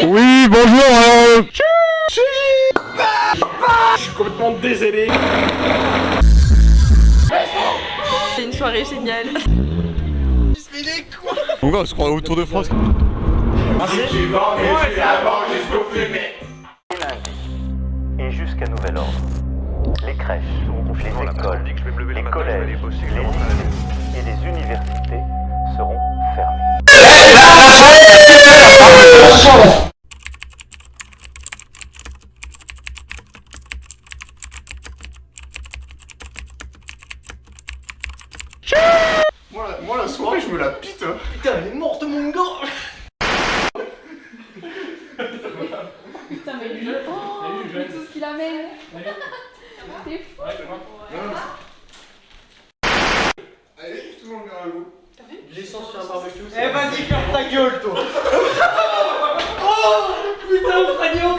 Oui, bonjour. Je suis complètement désolé. C'est une soirée géniale. Mon gars, on se croit au Tour de France. Et jusqu'à nouvel ordre, les crèches, les écoles, les collèges, les lycées et les universités seront fermés. Moi la soirée, je me la pite. Hein. Putain, elle est morte mon gars. Putain, mais lui, tout ce qu'il amène. C'est fou. Allez, tout le monde vient à l'eau. L'essence sur un barbecue. Eh vas-y, ferme ta gueule toi. Oh putain, Fragnon.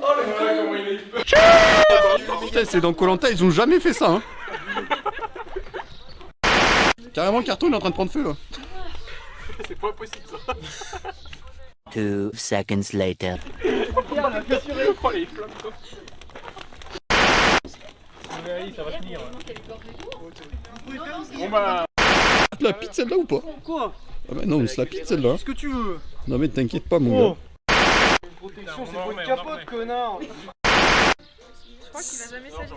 Oh le con, comment il a eu peur. Putain, c'est dans Koh-Lanta, ils ont jamais fait ça. Hein. Carrément, le carton il est en train de prendre feu là. C'est pas possible ça. 2 seconds later. Regarde, la blessure est oh les flammes quoi. Ça va tenir. Bon bah. Tu la pite celle-là ou pas? Quoi? Ah bah non, on se la pite celle-là. Qu'est-ce que tu veux? Non mais t'inquiète pas mon gars. Protection, c'est pour une capote, connard. Je crois qu'il va jamais s'agir.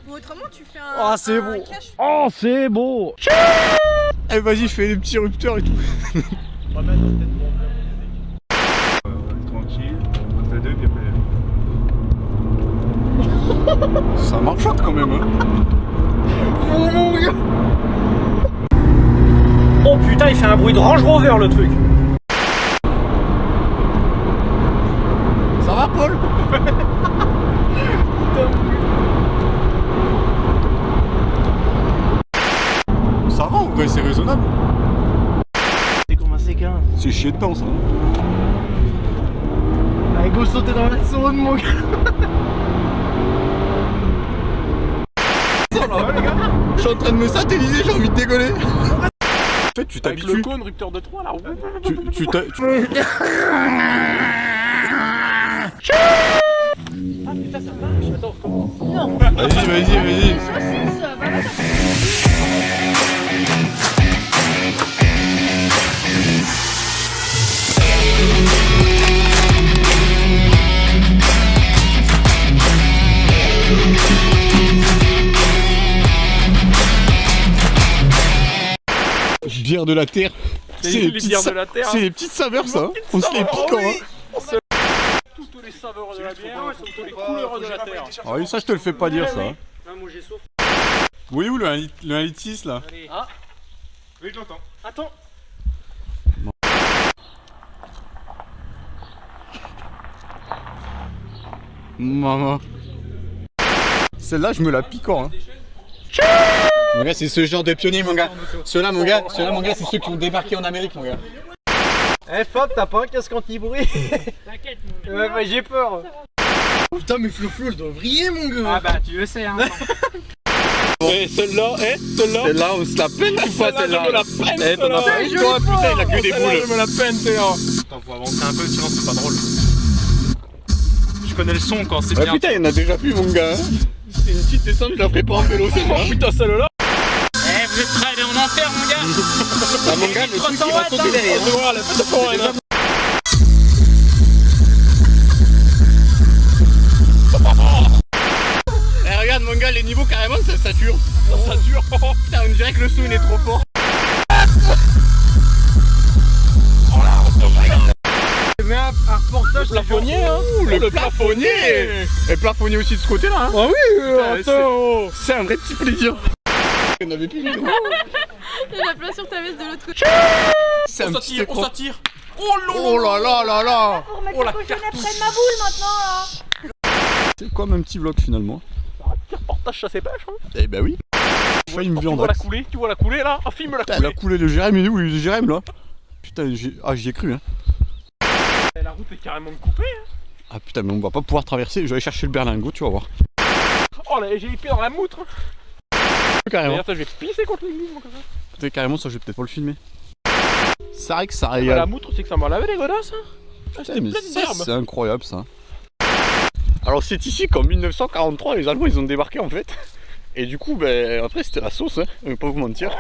Ou autrement, tu fais un. Ah, c'est un bon. cache- Oh, c'est beau. Eh vas-y, fais des petits rupteurs et tout. Tranquille, on passe les deux puis après. Ça marchote quand même. Hein. Oh putain, il fait un bruit de Range Rover le truc. Ça va Paul? Ça va en vrai, c'est raisonnable. C'est comme un séquin. C'est chier dedans ça. Allez, go sauter dans la zone, mon gars. Je suis en train de me satelliser, j'ai envie de décoller. En fait, tu Avec le t'habitues. cône rupteur de 3 là. Tu Ah putain ça marche. Attends, comment? Vas-y. Saucisse, bah ouais. Bière de la terre. Les bières de la terre. C'est les petites saveurs ça. Hein. On se les pique hein. Toutes les saveurs de la bière, toutes les couleurs de la terre. Ah oui, ça je te le fais pas dire ça. Hein. Ah, moi j'ai soif. Oui ou le 1 litre 6 là? Allez. Ah. Oui, je l'entends. Attends. Maman. Celle-là je me la pique hein. Mon gars, c'est ce genre de pionniers mon gars. Ceux-là mon gars, c'est ceux qui ont débarqué en Amérique mon gars. Eh Fab, t'as pas un casque anti-bruit? T'inquiète mon Ouais, bah j'ai peur. Putain mais Flo, elle doit vriller mon gars. Ah bah tu le sais hein. Eh celle-là, Celle-là on se la peine ou pas celle-là? je me la peine, Eh t'en as pas une toi putain il a que des boules. Je me la peine celle-là. Attends, faut avancer un peu, sinon c'est pas drôle. Je connais le son quand c'est Ah bien. putain il y en a déjà plus mon gars. Hein. C'est une petite descente, je la ferai pas en vélo c'est Oh moi. putain celle-là. Eh, vous êtes prêts à aller en enfer, mon gars? Ah mon gars le truc il va sauter derrière. On se voit la fête de forêt là. Eh regarde mon gars les niveaux carrément ça sature. Ça dure. Putain on dirait que le son il est trop fort. Mais un reportage, Plafonnier hein. Le plafonnier. Et plafonnier aussi de ce côté là hein. Ah oui, Putain, attends. C'est un vrai petit plaisir. Il y en avait plus. Il y en a plein sur ta veste de l'autre côté. C'est un petit écran. s'attire. Oh Oh là là là là. Pour mettre Oh, la le cochonnet cartouche. près de ma boule maintenant là. C'est comme un petit vlog finalement. Reportage chasse et pêche hein. Eh ben oui. Failli me Tu viande. vois la coulée, là. Ah filme la Putain, elle a coulée. coulé le Jérém, il est où le Jérém là? Putain, j'y ai cru hein. La route est carrément coupée hein. Ah putain, mais on va pas pouvoir traverser, je vais aller chercher le berlingot, tu vas voir. Oh là, j'ai les pieds dans la moutre. Carrément. D'ailleurs, toi, je vais pisser contre l'église, moi, comme ça. Putain, carrément, ça je vais peut-être pas le filmer. C'est vrai que ça La régale. moutre, c'est que ça m'a lavé les godasses. Hein. Ah, c'était Mais plein de ça, d'herbes. c'est incroyable ça. Alors c'est ici qu'en 1943 les Allemands ils ont débarqué en fait. Et du coup ben après c'était la sauce, hein, je vais pas vous mentir.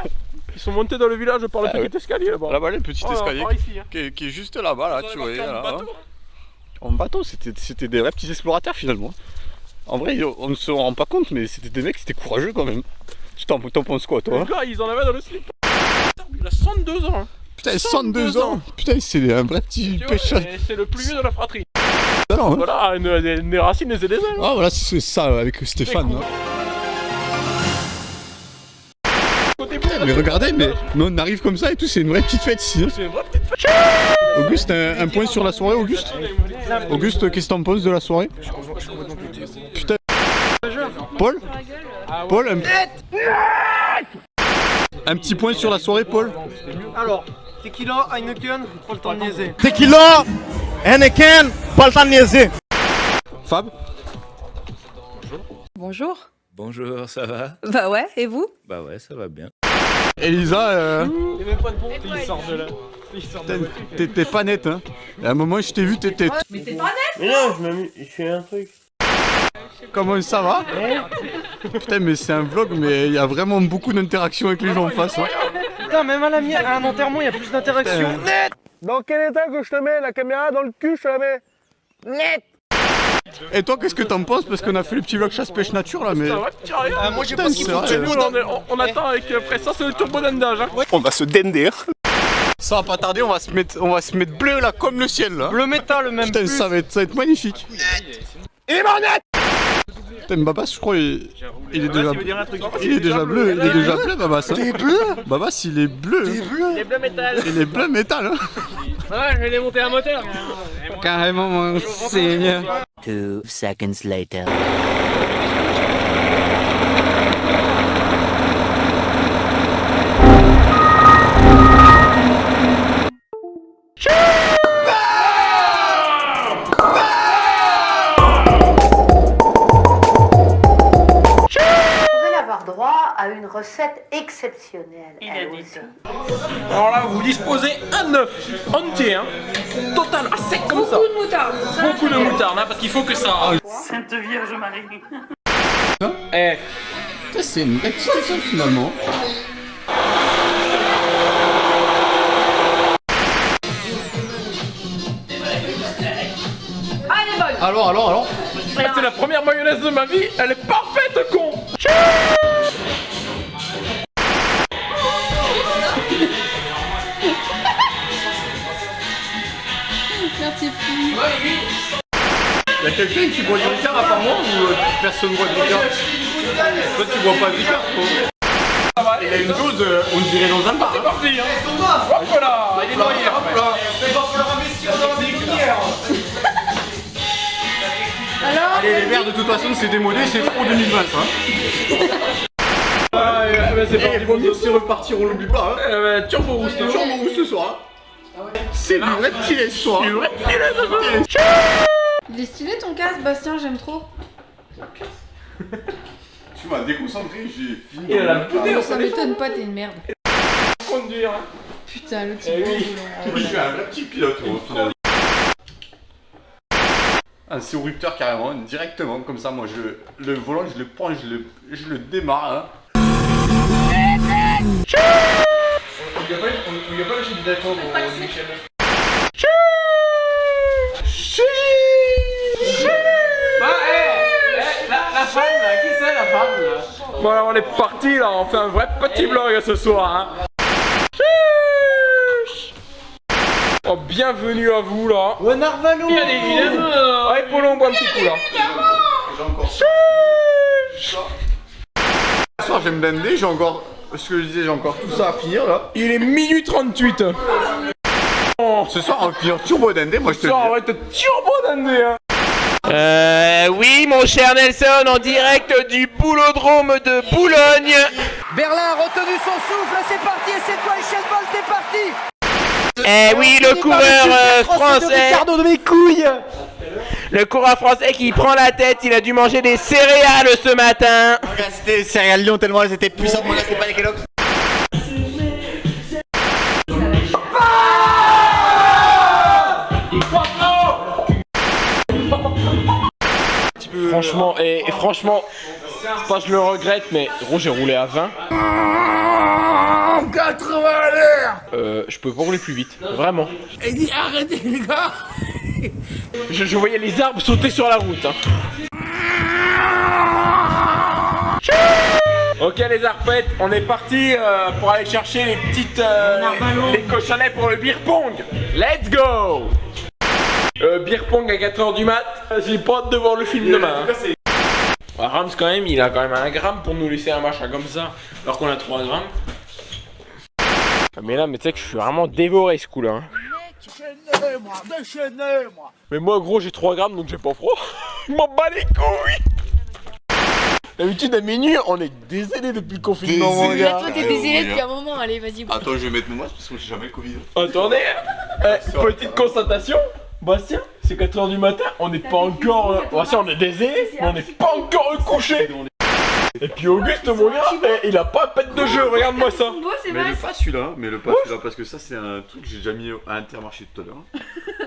Ils sont montés dans le village par le Ah, petit escalier là-bas. Là-bas le petit Oh, escalier par ici, hein. qui est juste là-bas là, tu vois. Ils sont Là, en bateau. en bateau, c'était des vrais petits explorateurs finalement. En vrai on ne se rend pas compte mais c'était des mecs qui étaient courageux quand même. Tu t'en penses quoi toi? Les gars, ils en avaient dans le slip. Putain, il a 102 ans. Hein. Putain 102 ans. Putain c'est un vrai petit Tu vois, pêcheur. c'est le plus vieux de la fratrie. Hein. Voilà, des racines et des ailes. Ah voilà c'est ça avec Stéphane. Hein. Mais regardez, mais on arrive comme ça et tout, c'est une vraie petite fête ici. Hein. C'est une vraie petite fête. Auguste, un point sur la soirée, Auguste? Auguste, qu'est-ce que t'en penses de la soirée? Putain. Paul? Paul, un petit point sur la soirée, Paul? Alors, tequila, Heineken, pas le temps de niaiser. Tequila, Heineken, pas le temps de niaiser. Fab? Bonjour. Bonjour, ça va? Bah ouais, et vous? Bah ouais, ça va bien. Elisa, Il n'y a même pas de ponte, il sort de là. t'es pas nette, hein? À un moment, je t'ai vu, t'étais. Mais t'es pas net. Mais non, je fais un truc. Comment ça va? Putain, mais c'est un vlog, mais il y a vraiment beaucoup d'interactions avec les gens en face. Hein. Putain, même à un enterrement, il y a plus d'interaction. Net. Dans quel état que je te mets la caméra dans le cul, je te la mets? Net. Et toi, qu'est-ce que t'en penses? Parce qu'on a fait le petit vlog chasse-pêche nature là, mais. Moi, j'ai Putain, pas ce qu'il c'est faut vrai, que Nous, on attend avec après ça, c'est le turbo d'endage. Hein. On va se dender. Ça va pas tarder, on va se mettre bleu là comme le ciel là. Le métal, même. Putain, ça va être magnifique. Il est net. Putain, Babas, je crois, il est déjà bleu. Il est déjà bleu, Babas. Hein. T'es bleu? Babas, il est bleu. Les bleus métal. Il est bleu métal. Hein. Ouais, je vais démonter un moteur. Carrément, mon seigneur. 2 seconds later. Vous allez avoir droit à une recette exceptionnelle. Elle aussi. Alors là, vous disposez un œuf entier, hein, total, à sec comme ça. Beaucoup de moutarde. Beaucoup de moutarde, hein, parce qu'il faut que ça. Sainte Vierge Marie. Eh, Putain, c'est une vraie petite équipe finalement. Allez, bonne. Alors. c'est la première mayonnaise de ma vie, elle est parfaite, con. Merci, fou. Il y a quelqu'un qui boit du Ricard à part moi ou personne boit du Ricard? Toi, tu bois pas de Ricard, toi? Il a une dose, on dirait dans un bar. C'est parti, hein. Hop là, il est noyé. Hop là. Alors, Allez, les verres, de toute façon, c'est démodé, c'est trop 2020, ça. Ah, c'est parti. Et bon, c'est reparti, on l'oublie pas. Hein. Turbo Rousse, hein. Turbo Rousse ce soir. C'est du vrai petit ce soir. il est stylé ton casque, Bastien, j'aime trop. Tu m'as déconcentré, j'ai fini. Il a la bouteille, Ça m'étonne pas, t'es une merde. conduire. Putain, le petit Eh gros oui. volant. Je suis un vrai petit pilote, au final. Ah, c'est au rupteur carrément, directement, comme ça, moi, le volant, je le prends, je le démarre. Hein. On lui a pas lâché du d'accord au Michel. La femme là, qui c'est la femme là? Bon alors on est parti là, on fait un vrai petit vlog ce soir hein. Oh bienvenue à vous là. Narvalo. Bien évidemment. Allez Polo, on boit un petit coup là. J'ai encore. Ce soir, j'ai me blender, j'ai encore. Ce que je disais, j'ai encore tout ça à finir là. Il est minuit 38. Ce soir, on va finir turbo dendé, moi je te Ce le soir dis. on va être turbo dandé hein. Oui, mon cher Nelson, en direct du boulodrome de Boulogne. Berlin a retenu son souffle, c'est parti, et cette fois Michel Bolt est parti. Eh oui, le coureur français. Ricardo de mes couilles. Le coureur français qui prend la tête, il a dû manger des céréales ce matin. C'était des céréales Lyon tellement elles étaient puissantes, moi là c'est pas les Kellogg's. franchement, et franchement, c'est pas que je le regrette, mais gros, j'ai roulé à 20. 80 à l'heure. Je peux pas rouler plus vite, vraiment. Et dit arrêtez les gars. Je voyais les arbres sauter sur la route. Hein. Ok les arpettes, on est parti pour aller chercher les petites les cochonnets pour le beer pong. Let's go. Beer pong à 4h du mat. J'ai pas hâte de voir le film demain. Hein. Rams quand même, il a quand même 1 gramme pour nous laisser un machin comme ça, alors qu'on a 3 grammes. Mais là, mais tu sais que je suis vraiment dévoré ce coup là. Hein. Déchaînez-moi. Mais moi gros j'ai 3 grammes donc j'ai pas froid. Je m'en bats les couilles. D'habitude à minuit on est dézélé depuis le confinement mon gars. Toi t'es désolé depuis un moment, allez vas-y. Attends, je vais mettre mon masque parce que j'ai jamais le Covid. Attendez, petite constatation, Bastien, c'est 4h du matin, on n'est pas encore... Bastien on est dézélé, mais on n'est pas encore couché. Et puis Auguste mon gars, il a pas pète de jeu, regarde-moi ça. Mais pas celui-là, parce que ça c'est un truc que j'ai déjà mis à Intermarché tout à l'heure.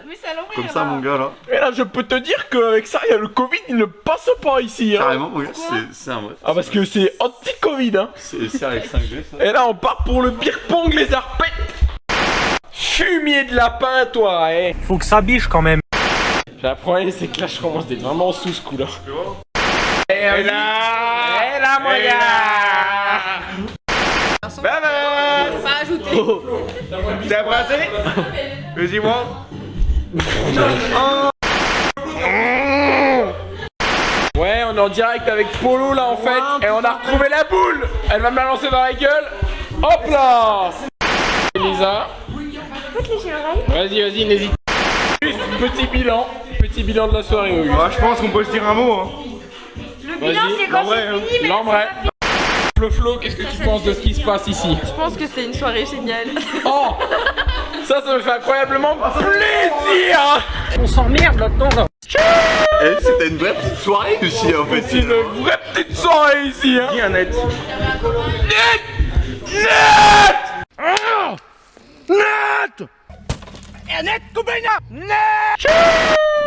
Mais c'est à l'envers. Comme ça mon gars là. Et là je peux te dire qu'avec ça, il y a le Covid, il ne passe pas ici. Hein. Carrément mon gars, c'est un vrai. Ah parce que c'est anti-Covid hein. C'est avec 5G ça. Et là on part pour le beer pong les arpettes. Fumier de lapin toi eh. Faut que ça biche quand même. La problème c'est que là je commence d'être vraiment sous ce coup là. Et là mon gars. Pas ajouter. T'es abrasé? Vas-y moi. Ouais on est en direct avec Polo là en fait. Et on a retrouvé la boule. Elle va me la lancer dans la gueule. Hop là. Elisa. Vas-y n'hésite. Juste petit bilan de la soirée Auguste. Je pense qu'on peut se dire un mot. Hein. Le bilan c'est quand c'est fini. L'embrayage. Le Flo, qu'est-ce que tu penses de ce qui se passe ici? Je pense que c'est une soirée géniale. Oh, ça me fait incroyablement plaisir. On s'emmerde là-dedans là. Eh, c'était une vraie petite soirée ici en fait. C'est une vraie petite soirée ici hein. Dis un net.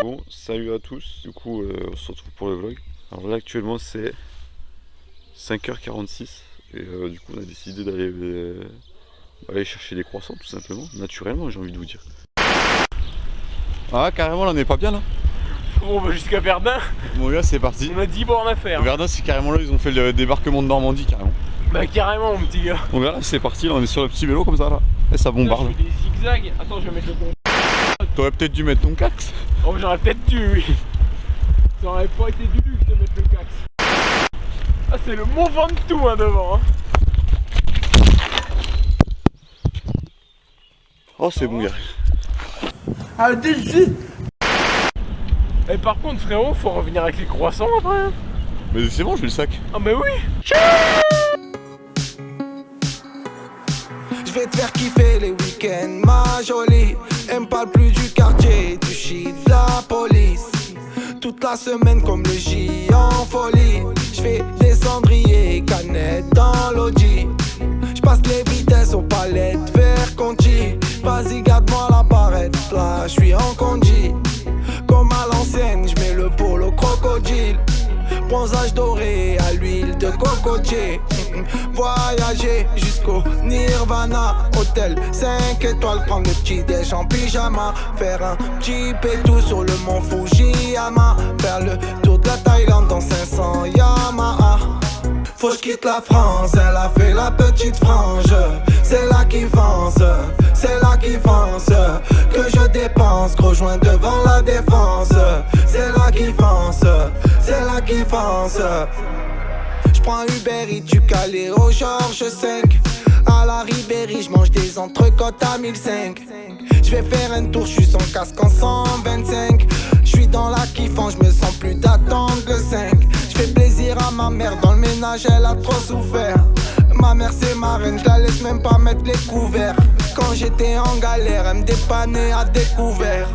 Bon, salut à tous, du coup on se retrouve pour le vlog. Alors là actuellement c'est 5h46 et du coup on a décidé d'aller aller chercher des croissants tout simplement, naturellement j'ai envie de vous dire. Ah carrément là on est pas bien là. On va jusqu'à Verdun. Mon gars c'est parti. On a 10 bornes à faire. Verdun c'est carrément là, ils ont fait le débarquement de Normandie carrément. Bah carrément mon petit gars. Mon gars là c'est parti, là on est sur le petit vélo comme ça là. Et ça bombarde. Je fais des zigzags. Attends je vais mettre le compte. T'aurais peut-être dû mettre ton cax. Oh j'aurais peut-être dû oui. Ça aurait pas été du luxe de mettre le cax. Ah c'est le Mont Ventoux hein devant hein. Oh c'est bon gars. Ah dessus. Et par contre frérot faut revenir avec les croissants après. Mais c'est bon, j'ai le sac. Ah mais oui. Je vais te faire kiffer les week-ends, ma jolie. Elle me parle plus du quartier, du shit, de la police. Toute la semaine comme le J en folie. Je fais des cendriers, canettes dans l'audi. Je passe les vitesses aux palettes, vers Conti. Vas-y garde-moi la barrette, là je suis en condi. Comme à l'ancienne, je mets le polo crocodile. Bronzage doré à l'huile de cocotier. Voyager jusqu'au Nirvana. Hôtel 5 étoiles, prendre le petit déj en pyjama. Faire un petit pétou sur le mont Fujiyama. Faire le tour de la Thaïlande dans 500 Yamaha. Faut que je quitte la France, elle a fait la petite frange. C'est là qui fonce, c'est là qui fonce. Que je dépense, gros joint devant la défense. C'est là qui fonce, c'est là qui fonce. J'prends Uber Eats du Calais au Georges 5. À la Ribéry, j'mange des entrecôtes à 1005. J'vais faire un tour, j'suis sans casque en 125. J'suis dans la kiffant, j'me sens plus d'attendre le 5. J'fais plaisir à ma mère, dans le ménage elle a trop souffert. Ma mère c'est ma reine, j'la laisse même pas mettre les couverts. Quand j'étais en galère, elle me dépannait à découvert.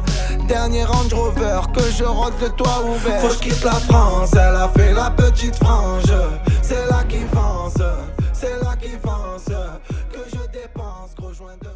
Dernier Range Rover, que je rôde le toit ouvert. Faut que je quitte la France, elle a fait la petite frange. C'est là qui fonce, c'est là qui fonce. Que je dépense, gros joint de